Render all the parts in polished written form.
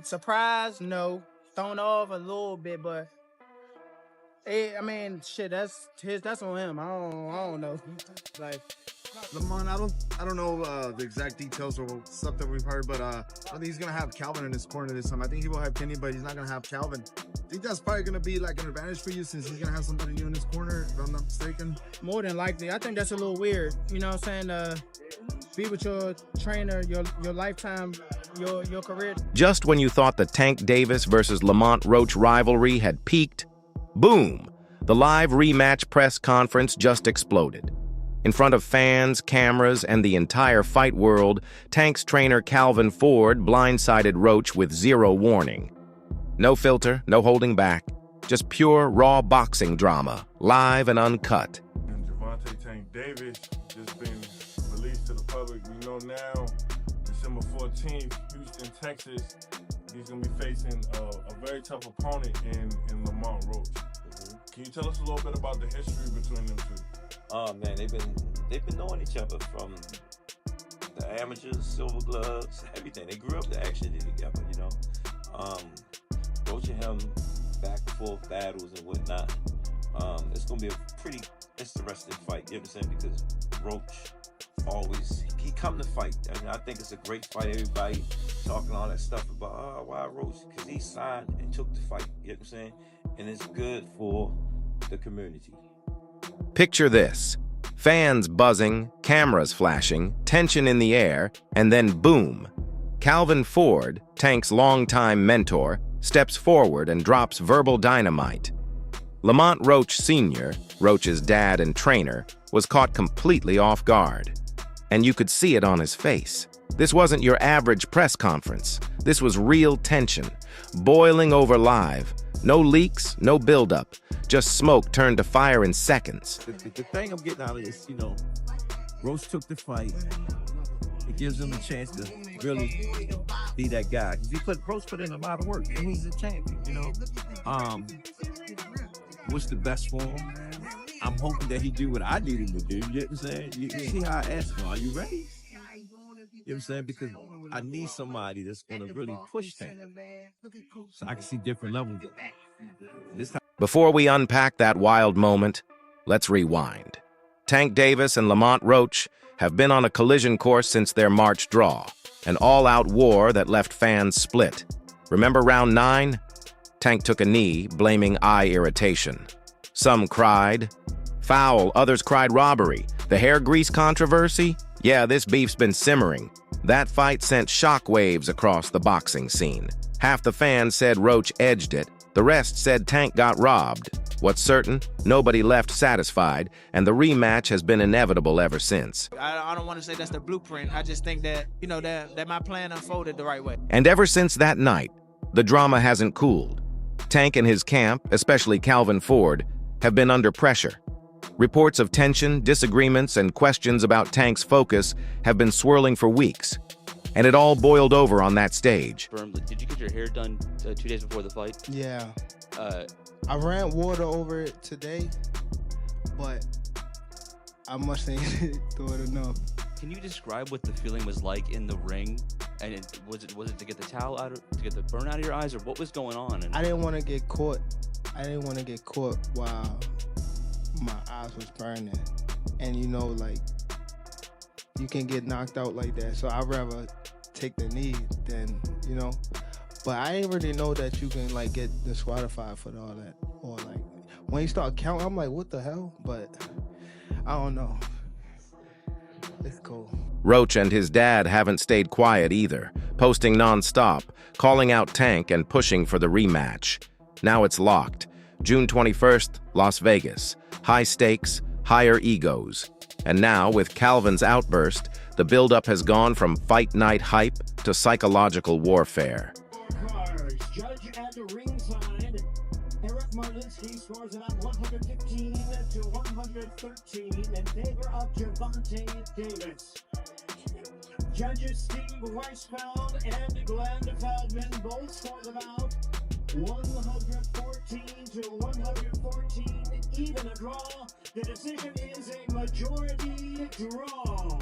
Surprise, no. Thrown off a little bit, but I mean, shit, that's on him. I don't know. Like, Lamont, I don't know the exact details or stuff that we've heard, but I think he's gonna have Calvin in his corner this time. I think he will have Kenny, but he's not gonna have Calvin. I think that's probably gonna be like an advantage for you since he's gonna have somebody new in his corner, if I'm not mistaken. more than likely, I think that's a little weird. You know what I'm saying? Be with your trainer, your lifetime, your career. Just when you thought the Tank Davis versus Lamont Roach rivalry had peaked, boom! The live rematch press conference just exploded. In front of fans, cameras, and the entire fight world, Tank's trainer Calvin Ford blindsided Roach with zero warning. No filter, no holding back, just pure, raw boxing drama, live and uncut. And Gervonta Tank Davis just been released to the public. We know now, December 14th, Houston, Texas, he's going to be facing a very tough opponent in Lamont Roach. Can you tell us a little bit about the history between them two? Oh man, they've been knowing each other from the amateurs, silver gloves, everything. They grew up actually together, you know. Roach and him back and forth battles and whatnot. It's gonna be a pretty interesting fight, you know what I'm saying? Because Roach he come to fight. I mean, I think it's a great fight. Everybody talking all that stuff about why Roach? Because he signed and took the fight, you know what I'm saying? And it's good for the community. Picture this. Fans buzzing, cameras flashing, tension in the air, and then boom. Calvin Ford, Tank's longtime mentor, steps forward and drops verbal dynamite. Lamont Roach Sr., Roach's dad and trainer, was caught completely off guard. And you could see it on his face. This wasn't your average press conference. This was real tension, boiling over live. No leaks, no buildup. Just smoke turned to fire in seconds. The thing I'm getting out of this, you know, Roach took the fight. It gives him a chance to really be that guy. Because Roach put in a lot of work, and he's a champion, you know. What's the best for him? I'm hoping that he do what I need him to do. You know what I'm saying? You see how I asked him, are you ready? You know what I'm saying? Because I need somebody that's going to really push Tank. So I can see different levels. Before we unpack that wild moment, let's rewind. Tank Davis and Lamont Roach have been on a collision course since their March draw, an all-out war that left fans split. Remember round 9? Tank took a knee, blaming eye irritation. Some cried foul, others cried robbery. The hair grease controversy? Yeah, this beef's been simmering. That fight sent shockwaves across the boxing scene. Half the fans said Roach edged it. The rest said Tank got robbed. What's certain, nobody left satisfied, and the rematch has been inevitable ever since. I don't want to say that's the blueprint. I just think that, you know, that my plan unfolded the right way. And ever since that night, the drama hasn't cooled. Tank and his camp, especially Calvin Ford, have been under pressure. Reports of tension, disagreements, and questions about Tank's focus have been swirling for weeks. And it all boiled over on that stage. Did you get your hair done 2 days before the fight? Yeah. I ran water over it today, but I must ain't thought enough. Can you describe what the feeling was like in the ring? And was it to get the towel out, to get the burn out of your eyes, or what was going on? I didn't want to get caught. I didn't want to get caught while my eyes was burning. And you know, like, you can get knocked out like that. So I'd rather take the knee than, you know. But I didn't really know that you can, like, get disqualified for all that. Or, like, when you start counting, I'm like, what the hell? But I don't know. It's cool. Roach and his dad haven't stayed quiet either, posting non-stop, calling out Tank and pushing for the rematch. Now it's locked. June 21st, Las Vegas. High stakes, higher egos. And now, with Calvin's outburst, the buildup has gone from fight night hype to psychological warfare. Judge at the ringside, Eric Marlinsky scores it at 115 to 113 in favor of Gervonta Davis. Judges Steve Weisfeld and Glenn Feldman both scored it out 114 to 114, even a draw. The decision is a majority draw.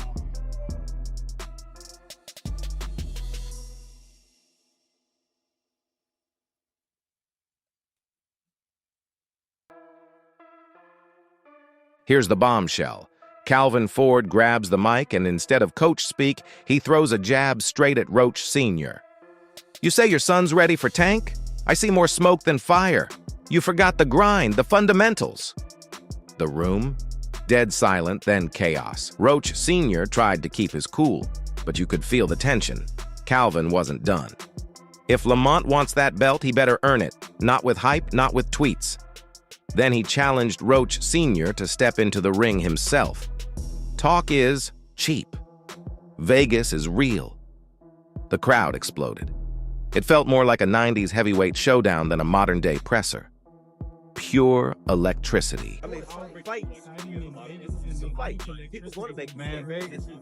Here's the bombshell. Calvin Ford grabs the mic and instead of coach speak, he throws a jab straight at Roach Sr. You say your son's ready for Tank? I see more smoke than fire. You forgot the grind, the fundamentals. The room? Dead silent, then chaos. Roach Sr. tried to keep his cool, but you could feel the tension. Calvin wasn't done. If Lamont wants that belt, he better earn it. Not with hype, not with tweets. Then he challenged Roach Sr. to step into the ring himself. Talk is cheap. Vegas is real. The crowd exploded. It felt more like a 90s heavyweight showdown than a modern-day presser. Pure electricity. I mean, fight. It's a fight. People want to make Vegas is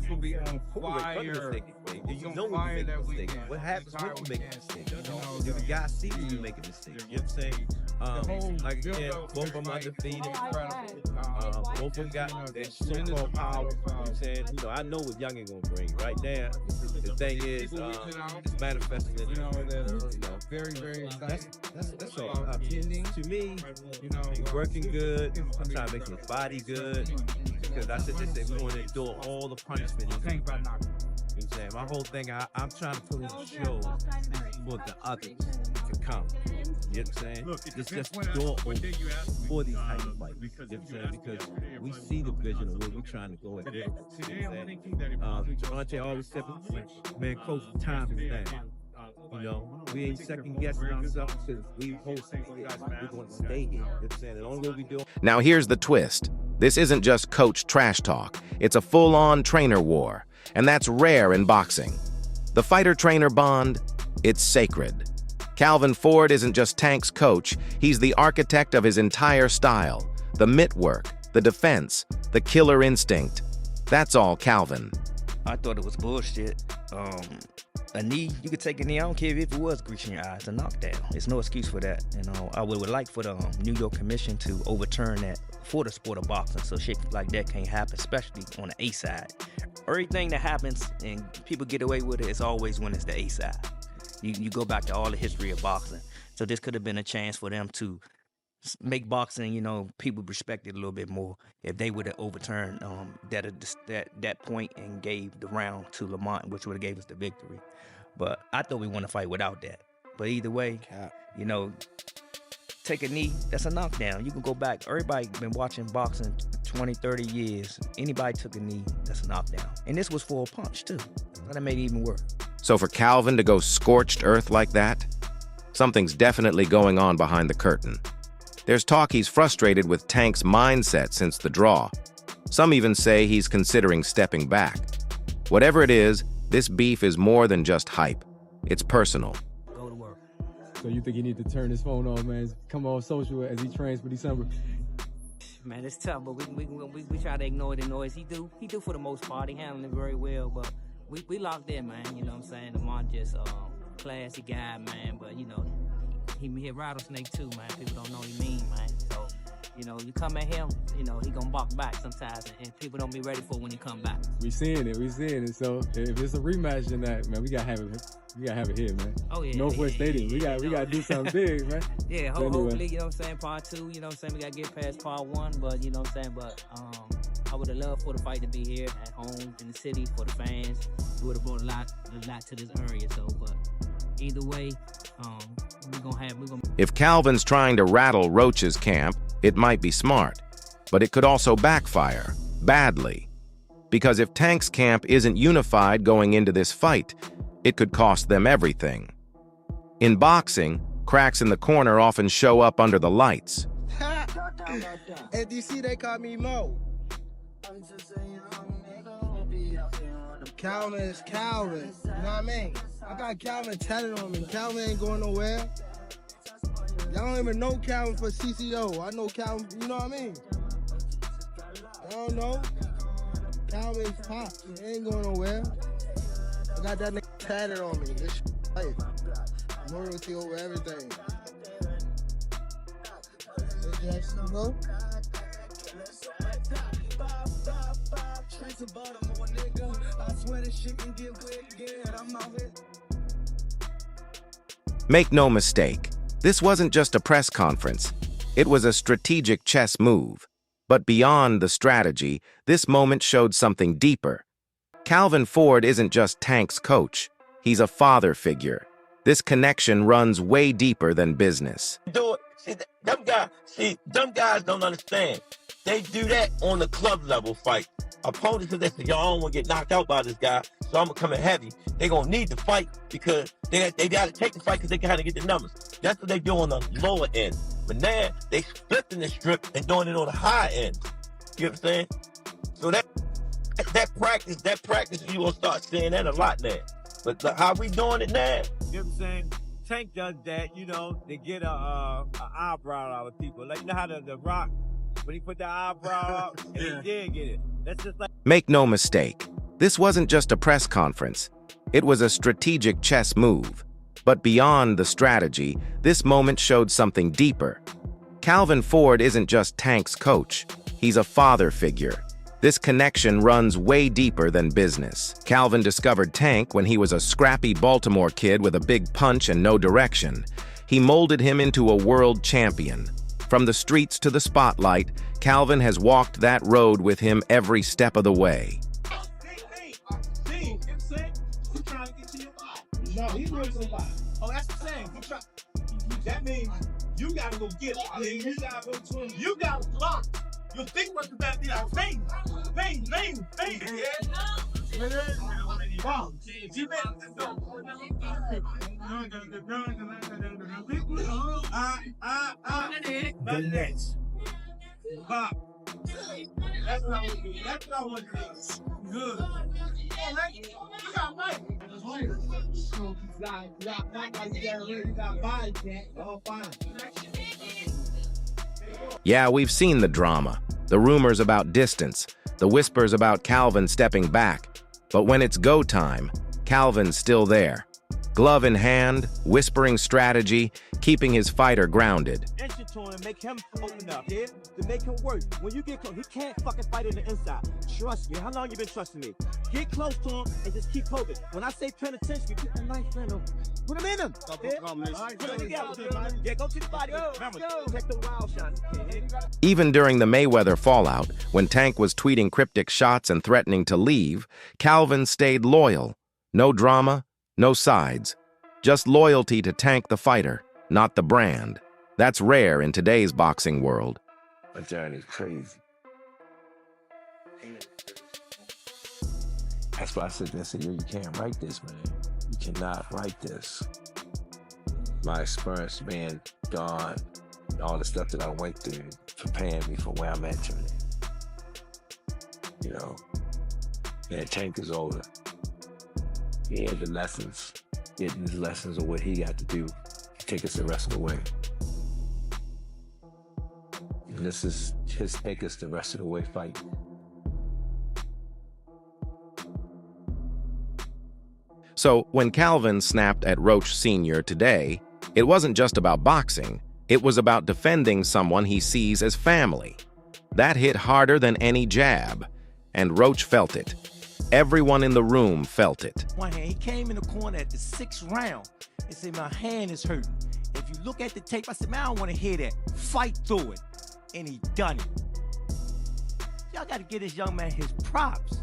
gonna be on fire. You know when you make a mistake. What happens when you make a mistake? You know, if the guy sees you make a mistake, you know what I'm saying? Like again, both of them undefeated. Both of them got that so-called power. You know what I'm saying? You know, I know what Youngin gonna bring right now. The thing is, it's manifesting in very that's all. To me, he's working good. I'm trying to make his body good because I said they we want to endure all the punishment. You know what I'm saying? My whole thing, I'm trying to put in a show for the others to come. You know what I'm saying? It's just endure for these type of fights. You know what I'm saying? Because we see the vision of where we're trying to go at. You know what I'm saying? Gervonta always said, man, coach, time is now. You know, we ain't second guessing ourselves because we host we're going to stay here. You know what I'm saying? The only way we do. Now here's the twist. This isn't just coach trash talk. It's a full-on trainer war. And that's rare in boxing. The fighter-trainer bond, it's sacred. Calvin Ford isn't just Tank's coach. He's the architect of his entire style. The mitt work, the defense, the killer instinct. That's all Calvin. I thought it was bullshit. A knee, you could take a knee. I don't care if it was greasing your eyes, a knockdown. There's no excuse for that. You know, I would like for the New York Commission to overturn that for the sport of boxing, so shit like that can't happen, especially on the A side. Everything that happens and people get away with it is always when it's the A side. You go back to all the history of boxing. So this could have been a chance for them to make boxing, you know, people respect it a little bit more if they would have overturned that point and gave the round to Lamont, which would have gave us the victory. But I thought we won to fight without that. But either way, you know, take a knee, that's a knockdown. You can go back. Everybody been watching boxing 20, 30 years. Anybody took a knee, that's a knockdown. And this was for a punch, too. That made it even worse. So for Calvin to go scorched earth like that, something's definitely going on behind the curtain. There's talk he's frustrated with Tank's mindset since the draw. Some even say he's considering stepping back. Whatever it is, this beef is more than just hype. It's personal. Go to work. So you think he need to turn his phone off, man? Come on social as he trains for December? Man, it's tough, but we try to ignore the noise. He do for the most part. He handling it very well, but we locked in, man. You know what I'm saying? Lamont just classy guy, man. But you know, he a rattlesnake too, man. People don't know what he mean, man. So, you know, you come at him, you know, he gonna bark back sometimes, and people don't be ready for when he come back. We seeing it. So if it's a rematch in that, man, we gotta have it here, man. Oh yeah. Northwest yeah, Stadium. yeah, We gotta do something big, man. Yeah, Anyway. hopefully, you know what I'm saying, part 2, you know what I'm saying, we gotta get past part 1, but you know what I'm saying, but I would have loved for the fight to be here at home in the city for the fans. It would have brought a lot to this area, so but either way, we're gonna If Calvin's trying to rattle Roach's camp, it might be smart, but it could also backfire, badly. Because if Tank's camp isn't unified going into this fight, it could cost them everything. In boxing, cracks in the corner often show up under the lights. At DC, they call me Mo. Calvin is Calvin. You know what I mean? I got Calvin tatted on me. Calvin ain't going nowhere. Y'all don't even know Calvin for CCO. I know Calvin, you know what I mean? Y'all don't know. Calvin's pop. He ain't going nowhere. I got that nigga tatted on me. This shit life. Loyalty over everything. Jackson, bro. Make no mistake, this wasn't just a press conference. It was a strategic chess move. But beyond the strategy, this moment showed something deeper. Calvin Ford isn't just Tank's coach. He's a father figure. This connection runs way deeper than business. Do it. Them guys don't understand. They do that on the club level fight. Opponents of this, y'all don't want to get knocked out by this guy, so I'm going to come in heavy. They're going to need to fight because they got to take the fight because they kind of get the numbers. That's what they do on the lower end. But now, they splitting the strip and doing it on the high end. You know what I'm saying? So that practice, you going to start seeing that a lot now. But how we doing it now? You know what I'm saying? Tank does that, you know, to get a eyebrow out of people. Like, you know how the Rock, when he put the eyebrow out, and he did get it. That's just like... Make no mistake, this wasn't just a press conference. It was a strategic chess move. But beyond the strategy, this moment showed something deeper. Calvin Ford isn't just Tank's coach. He's a father figure. This connection runs way deeper than business. Calvin discovered Tank when he was a scrappy Baltimore kid with a big punch and no direction. He molded him into a world champion. From the streets to the spotlight, Calvin has walked that road with him every step of the way. No, he wants to lie. Oh, that's the same. That means you gotta go get it. I mean, you gotta block. You think what's the best thing? Bang. The Nets. Pop. That's what I want to do. Good. You got Mike. Yeah, we've seen the drama, the rumors about distance, the whispers about Calvin stepping back. But when it's go time, Calvin's still there. Glove in hand, whispering strategy, keeping his fighter grounded. Enter to him, make him open up, yeah? To make him work. When you get close, he can't fucking fight in the inside. Trust me. How long you been trusting me? Get close to him and just keep poking. When I say penitentiary, put a knife in him. Put him in him. Yeah? All right, put him together. Yeah, go to the body. Remember, protect the wild shots. Even during the Mayweather fallout, when Tank was tweeting cryptic shots and threatening to leave, Calvin stayed loyal. No drama, no sides. Just loyalty to Tank the fighter, not the brand. That's rare in today's boxing world. My journey's crazy. That's why I said that. I said, yo, you can't write this, man. You cannot write this. My experience being gone, all the stuff that I went through, preparing me for where I'm at today. You know, man, Tank is older. He had the lessons, getting his lessons of what he got to do to take us the rest of the way. And this is his take us the rest of the way fight. So when Calvin snapped at Roach Sr. today, it wasn't just about boxing, it was about defending someone he sees as family. That hit harder than any jab, and Roach felt it. Everyone in the room felt it. One hand, he came in the corner at the 6th round and said, my hand is hurting. If you look at the tape, I said, man, I don't want to hear that. Fight through it. And he done it. Y'all got to give this young man his props.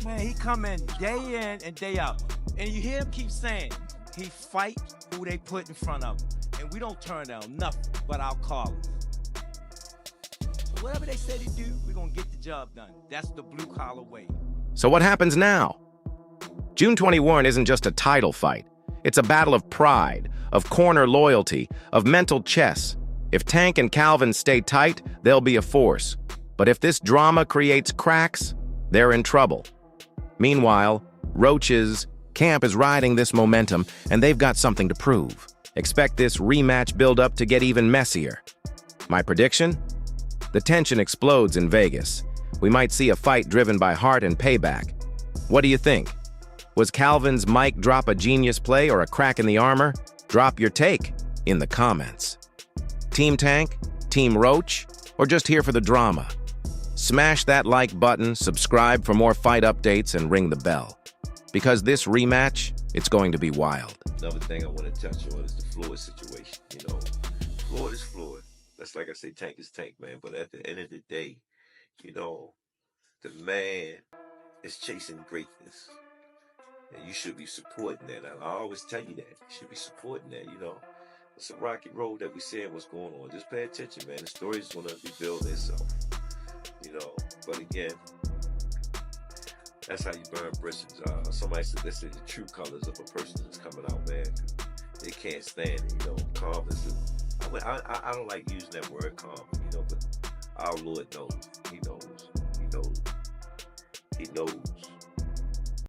Man, he come in day in and day out. And you hear him keep saying, he fight who they put in front of him. And we don't turn down nothing but our callers. So whatever they say to do, we're going to get the job done. That's the blue-collar way. So what happens now? June 21 isn't just a title fight. It's a battle of pride, of corner loyalty, of mental chess. If Tank and Calvin stay tight, they'll be a force. But if this drama creates cracks, they're in trouble. Meanwhile, Roach's camp is riding this momentum, and they've got something to prove. Expect this rematch build-up to get even messier. My prediction? The tension explodes in Vegas. We might see a fight driven by heart and payback. What do you think? Was Calvin's mic drop a genius play or a crack in the armor? Drop your take in the comments. Team Tank? Team Roach? Or just here for the drama? Smash that like button, subscribe for more fight updates, and ring the bell. Because this rematch, It's going to be wild. Another thing I want to touch on is the Floyd situation. You know, Floyd is Floyd. That's like I say, Tank is Tank, man. But at the end of the day, you know, the man is chasing greatness. And you should be supporting that. I always tell you that. You should be supporting that, you know. It's a rocky road that we saying what's going on. Just pay attention, man. The story's going to rebuild itself, you know. But again, that's how you burn bridges. Somebody said this is the true colors of a person that's coming out, man. They can't stand it, you know. Calm is I don't like using that word calm, you know, but our Lord knows. He knows. He knows. He knows.